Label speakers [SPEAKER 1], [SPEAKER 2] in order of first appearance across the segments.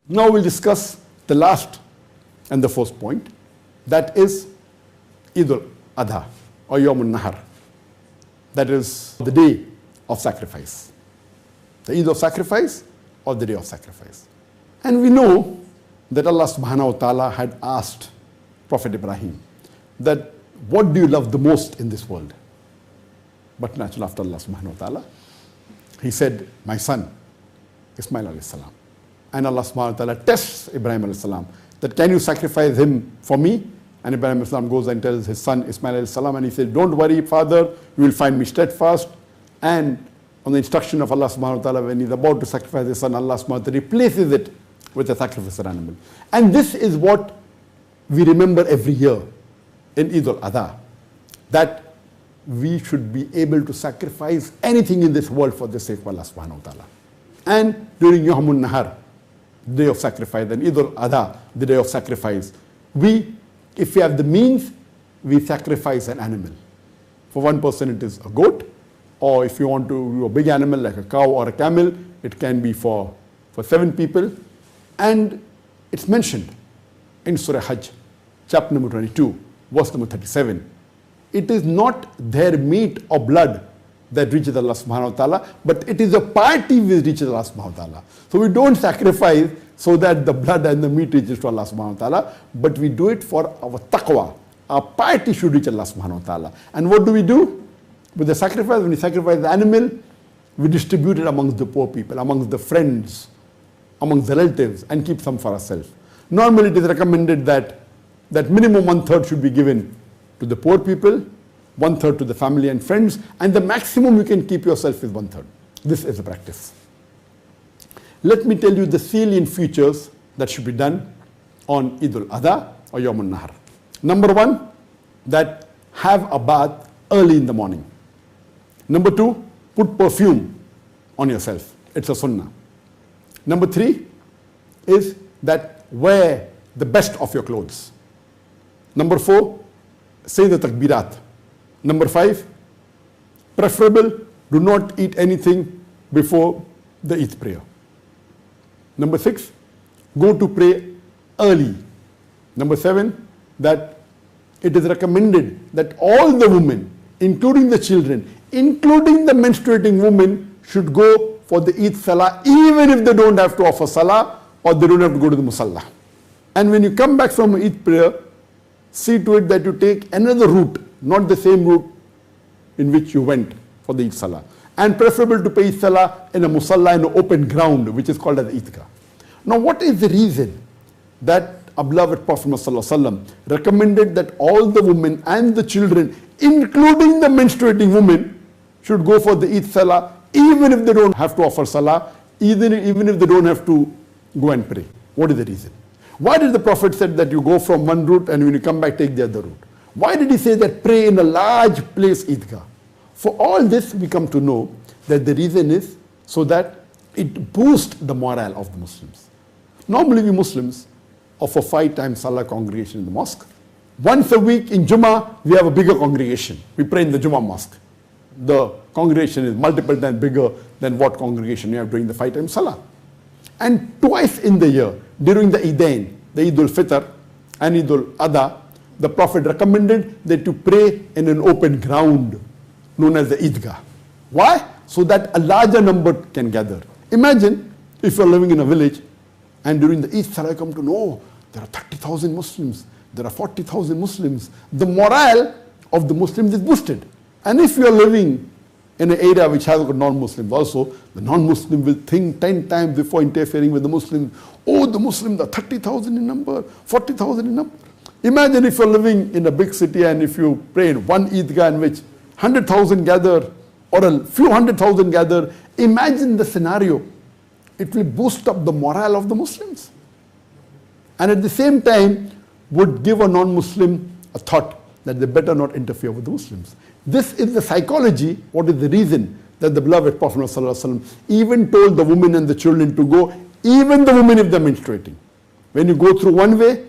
[SPEAKER 1] Now we'll discuss the last and the first point, that is Eidul Adha or Yaumul Nahr. That is the day of sacrifice. The Eid of sacrifice or the day of sacrifice. And we know that Allah subhanahu wa ta'ala had asked Prophet Ibrahim that what do you love the most in this world? But naturally after Allah subhanahu wa ta'ala, he said, my son, Ismail alayhi salam. And Allah subhanahu wa ta'ala tests Ibrahim alayhi salam that can you sacrifice him for me? And Ibrahim alayhi salam goes and tells his son Ismail alayhi salam, and he said, don't worry father, you will find me steadfast. And on the instruction of Allah subhanahu wa ta'ala, when he's about to sacrifice his son, Allah subhanahu wa ta'ala replaces it with a sacrificial animal. And this is what we remember every year in Eidul Adha, that we should be able to sacrifice anything in this world for the sake of Allah subhanahu wa ta'ala. And during Yaumul Nahr, the day of sacrifice, and Eidul Adha, the day of sacrifice, if we have the means, we sacrifice an animal. For one person it is a goat, or if you want to do a big animal like a cow or a camel, it can be for 7 people. And it's mentioned in Surah Hajj, chapter number 22, verse number 37. It is not their meat or blood that reaches Allah subhanahu wa ta'ala, but it is a piety which reaches Allah subhanahu wa ta'ala. So we don't sacrifice so that the blood and the meat reaches to Allah subhanahu wa ta'ala, but we do it for our taqwa. Our piety should reach Allah subhanahu wa ta'ala. And what do we do? With the sacrifice, when we sacrifice the animal, we distribute it amongst the poor people, amongst the friends, amongst the relatives, and keep some for ourselves. Normally it is recommended that minimum 1/3 should be given to the poor people, 1/3 to the family and friends, and the maximum you can keep yourself is 1/3. This is the practice. Let me tell you the salient features that should be done on Eidul Adha or Yaumul Nahr. Number 1, that have a bath early in the morning. Number 2, put perfume on yourself. It's a sunnah. Number 3 is that wear the best of your clothes. Number 4, say the takbirat. Number 5, preferable, do not eat anything before the Eid prayer. Number 6, go to pray early. Number 7, that it is recommended that all the women, including the children, including the menstruating women, should go for the Eid Salah, even if they don't have to offer Salah or they don't have to go to the Musalla. And when you come back from Eid prayer, see to it that you take another route, not the same route in which you went for the Eid Salah. And preferable to pay Eid Salah in a Musalla, in an open ground, which is called as Eidgah. Now what is the reason that our beloved Prophet ﷺ recommended that all the women and the children, including the menstruating women, should go for the Eid Salah, even if they don't have to offer Salah, even if they don't have to go and pray? What is the reason? Why did the Prophet say that you go from one route and when you come back take the other route? Why did he say that pray in a large place Eidgah? For all this we come to know that the reason is so that it boosts the morale of the Muslims. Normally we Muslims offer 5 times Salah congregation in the mosque. Once a week in Jummah we have a bigger congregation. We pray in the Jummah mosque. The congregation is multiple times bigger than what congregation you have during the 5 times Salah. And twice in the year, during the Eidain, the Eidul Fitr and Eidul Adha, the Prophet recommended that you pray in an open ground known as the Eidgah. Why? So that a larger number can gather. Imagine if you're living in a village and during the Eid Salah you come to know there are 30,000 Muslims, there are 40,000 Muslims. The morale of the Muslims is boosted. And if you're living in an area which has got non-Muslims also, the non-Muslim will think 10 times before interfering with the Muslims. Oh, the Muslims are 30,000 in number, 40,000 in number. Imagine if you're living in a big city and if you pray in one Eidgah in which 100,000 gather or a few 100,000 gather. Imagine the scenario. It will boost up the morale of the Muslims. And at the same time would give a non-Muslim a thought that they better not interfere with the Muslims. This is the psychology, what is the reason that the beloved Prophet ﷺ even told the women and the children to go, even the women if they're menstruating. When you go through one way,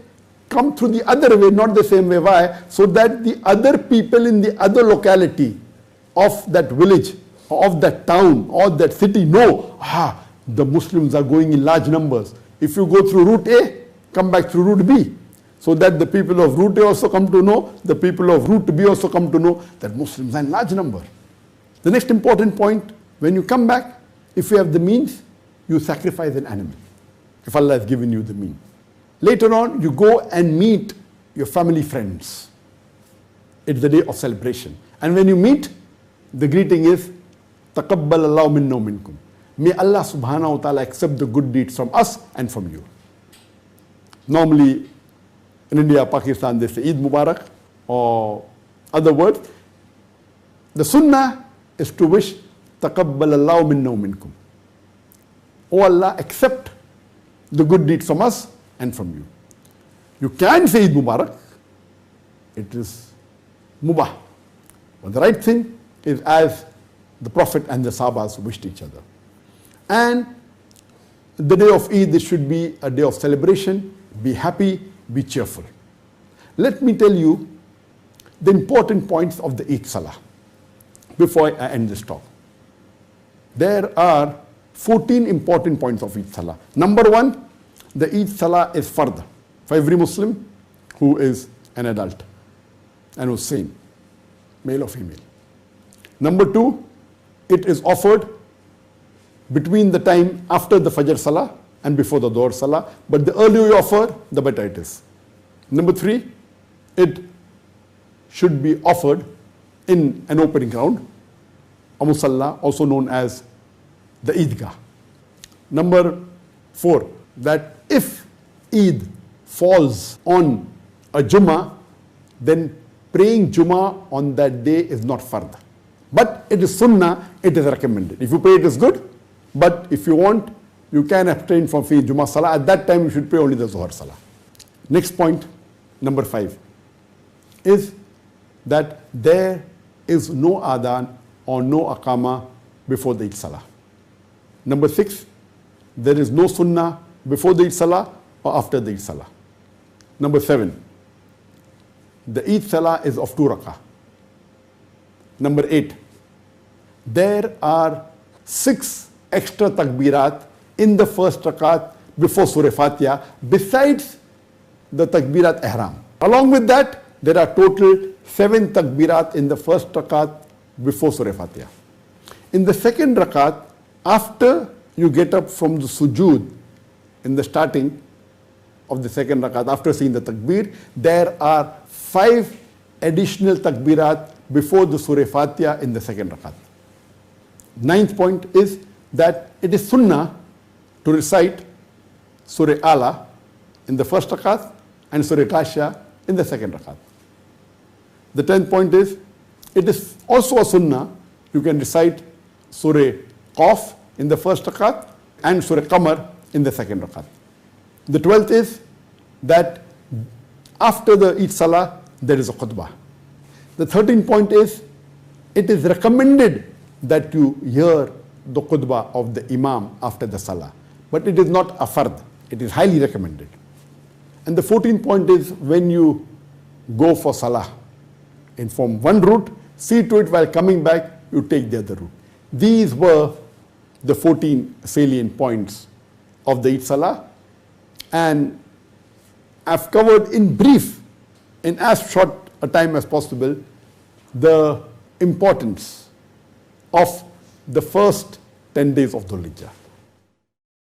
[SPEAKER 1] come through the other way, not the same way. Why? So that the other people in the other locality of that village, or of that town, or that city know, the Muslims are going in large numbers. If you go through route A, come back through route B, so that the people of route A also come to know, the people of route B also come to know that Muslims are in large number. The next important point, when you come back, if you have the means, you sacrifice an animal, if Allah has given you the means. Later on, you go and meet your family friends. It's the day of celebration. And when you meet, the greeting is, تَقَبَّلَ اللَّهُ مِنَّا وَمِنْكُمْ. May Allah subhanahu wa ta'ala accept the good deeds from us and from you. Normally, in India, Pakistan, they say Eid Mubarak or other words. The sunnah is to wish, تَقَبَّلَ اللَّهُ مِنَّا وَمِنْكُمْ. Oh Allah, accept the good deeds from us and from you. You can say Eid Mubarak. It is mubah. But the right thing is as the Prophet and the Sahabas wished each other. And the day of Eid, this should be a day of celebration. Be happy, be cheerful. Let me tell you the important points of the Eid Salah before I end this talk. There are 14 important points of Eid Salah. Number one, the Eid Salah is fard for every Muslim who is an adult and who is sane, male or female. Number two, it is offered between the time after the Fajr Salah and before the Dhuhr Salah, but the earlier you offer, the better it is. Number three, it should be offered in an open ground, a musalla, also known as the Eidgah. Number four, that if Eid falls on a Jummah, then praying Jummah on that day is not fard. But it is sunnah, it is recommended. If you pray, it is good. But if you want, you can abstain from praying Jummah Salah. At that time, you should pray only the Zuhr Salah. Next point, number 5, is that there is no adhan or no aqama before the Eid Salah. Number 6, there is no sunnah before the Eid Salah or after the Eid Salah. Number 7, the Eid Salah is of 2 rakah. Number 8, there are 6 extra takbirat in the first rakat before Surah Fatiha, besides the takbirat ihram. Along with that, there are total 7 takbirat in the first rakat before Surah Fatiha. In the second rakat, after you get up from the sujood, in the starting of the second rakat, after seeing the takbir, there are 5 additional takbirat before the Surah Fatiha in the second rakat. 9th point is that it is sunnah to recite Surah Ala in the first rakat and Surah Ghashiyah in the second rakat. The 10th point is, it is also a sunnah, you can recite Surah Qaf in the first rakat and Surah Qamar in the second rakat. The 12th is that after the Eid Salah, there is a khutbah. The 13th point is, it is recommended that you hear the khutbah of the Imam after the Salah. But it is not a fard. It is highly recommended. And the 14th point is, when you go for Salah from one route, see to it while coming back, you take the other route. These were the 14 salient points of the Eid Salah. And I've covered in brief, in as short a time as possible, the importance of the first 10 days of Dhul Hijjah.